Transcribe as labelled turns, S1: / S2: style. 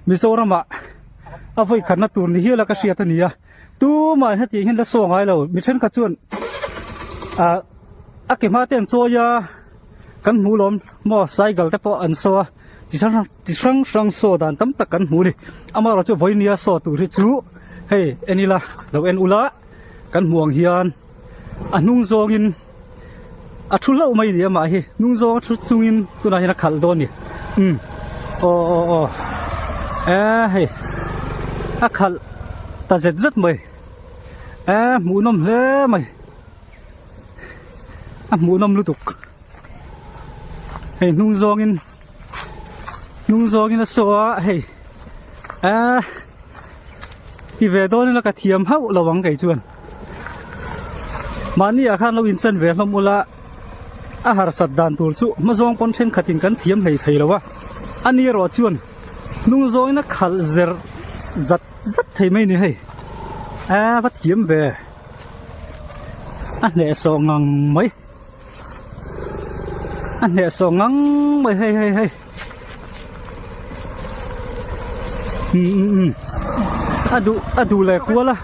S1: Mizoram a voi khanna tur ni hi la ka hriat ania tu mai hati hin la songai lo mi then ka chuan a ke ma ten choya kan hmu lom mo cycle te po an so chi sang so dan tam tak kan hmu ni ama ro chu voi nia so tur hi chu hei enila lo en ula kan huang hian a nung zong in a thu lo mai ni ma hi nung zong thu chungin tuna hina khal don ni o hei a khal ta zet mai mu nom hle mai a mu nom lutuk hei nung zong in a so hei ti ve don la ka thiam hau lawang kai chuan mani a khan lo in chen ve hlom ula a har sat dan tur chu ma zong pon then khatin kan thiam hlei thei lawa ani ro chuan nung zong in a khal zer zat thei mai ni hei va thiam ve a ne so ngang mai hei adu le kuala